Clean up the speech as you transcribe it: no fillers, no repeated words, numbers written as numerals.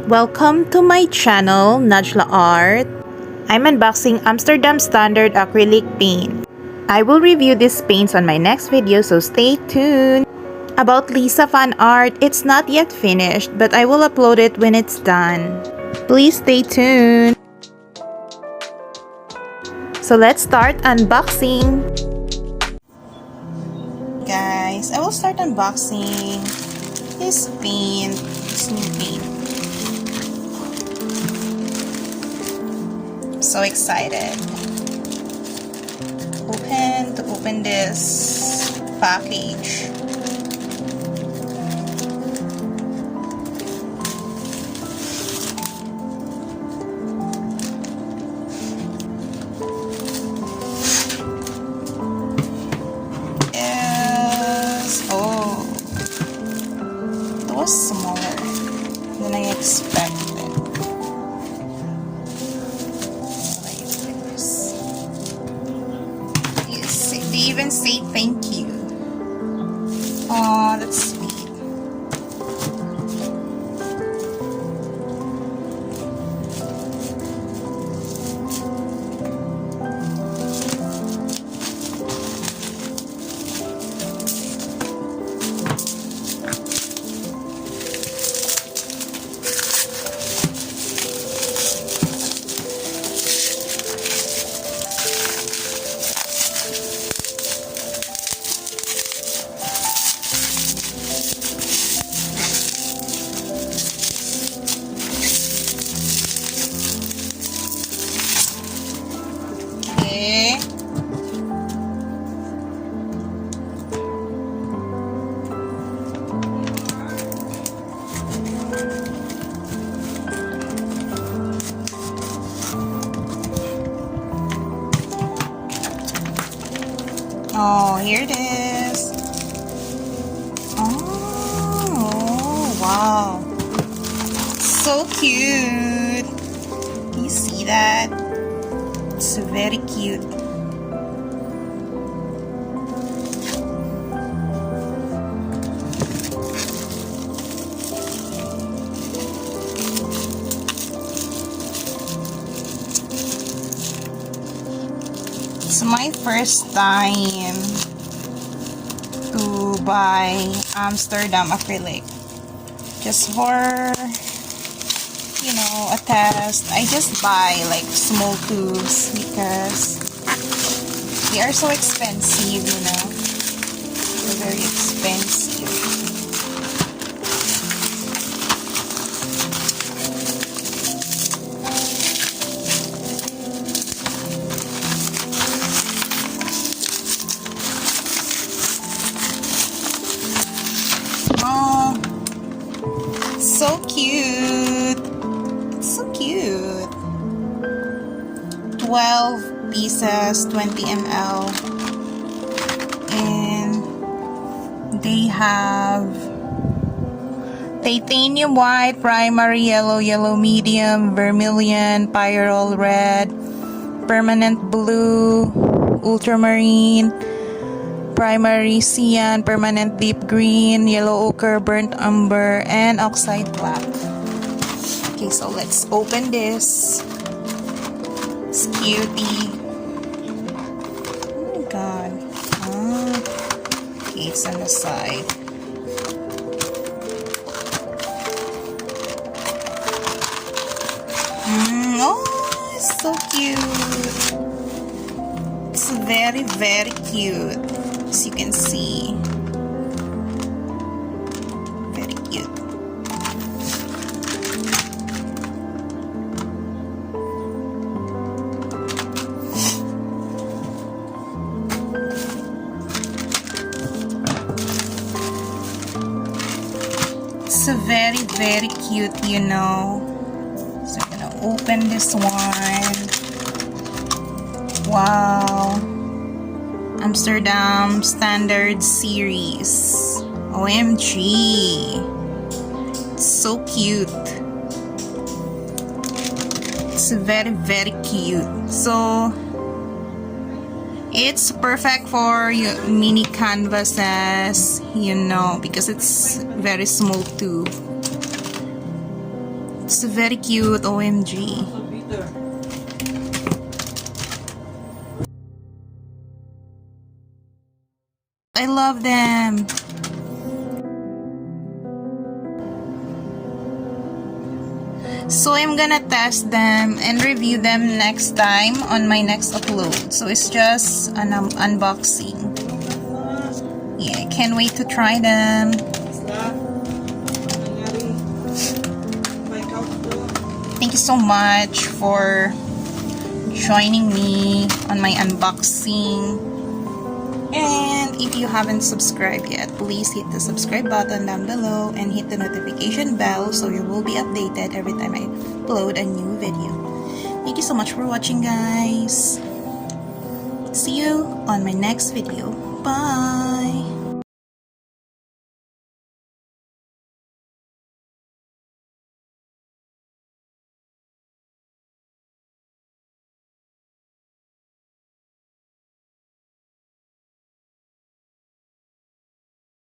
Welcome to my channel, Najla Art. I'm unboxing Amsterdam Standard Acrylic Paint. I will review these paints on my next video, so stay tuned. About Lisa fan art, it's not yet finished, but I will upload it when it's done. Please stay tuned. So let's start unboxing. Guys, I will start unboxing this paint, this new paint. So excited to open this package. It was smaller than I expected. They even say thank you. Oh, that's sweet. Oh, here it is. Oh, wow. So cute. Can you see that? It's very cute. It's my first time to buy Amsterdam Acrylic. Just for, you know, a test. I just buy like small tubes because they are so expensive, you know. They're very expensive. So cute. So cute. 12 pieces, 20 ml. And they have titanium white, primary yellow, yellow medium, vermilion, pyrrole red, permanent blue, ultramarine, primary cyan, permanent deep green, yellow ochre, burnt umber, and oxide black. Okay, so let's open this. It's cutie. Oh my god. Okay, it's on the side. Oh, it's so cute. It's very, very cute. As you can see, very cute. It's very, very cute, you know. So I'm gonna open this one. Wow. Amsterdam Standard Series. OMG. It's so cute. It's very, very cute. So, it's perfect for your mini canvases, you know, because it's very small too. It's very cute, OMG. I love them. So I'm gonna test them and review them next time on my next upload. So it's just an unboxing. Yeah, I can't wait to try them. Thank you so much for joining me on my unboxing. And if you haven't subscribed yet, please hit the subscribe button down below and hit the notification bell so you will be updated every time I upload a new video. Thank you so much for watching, guys. See you on my next video. Bye!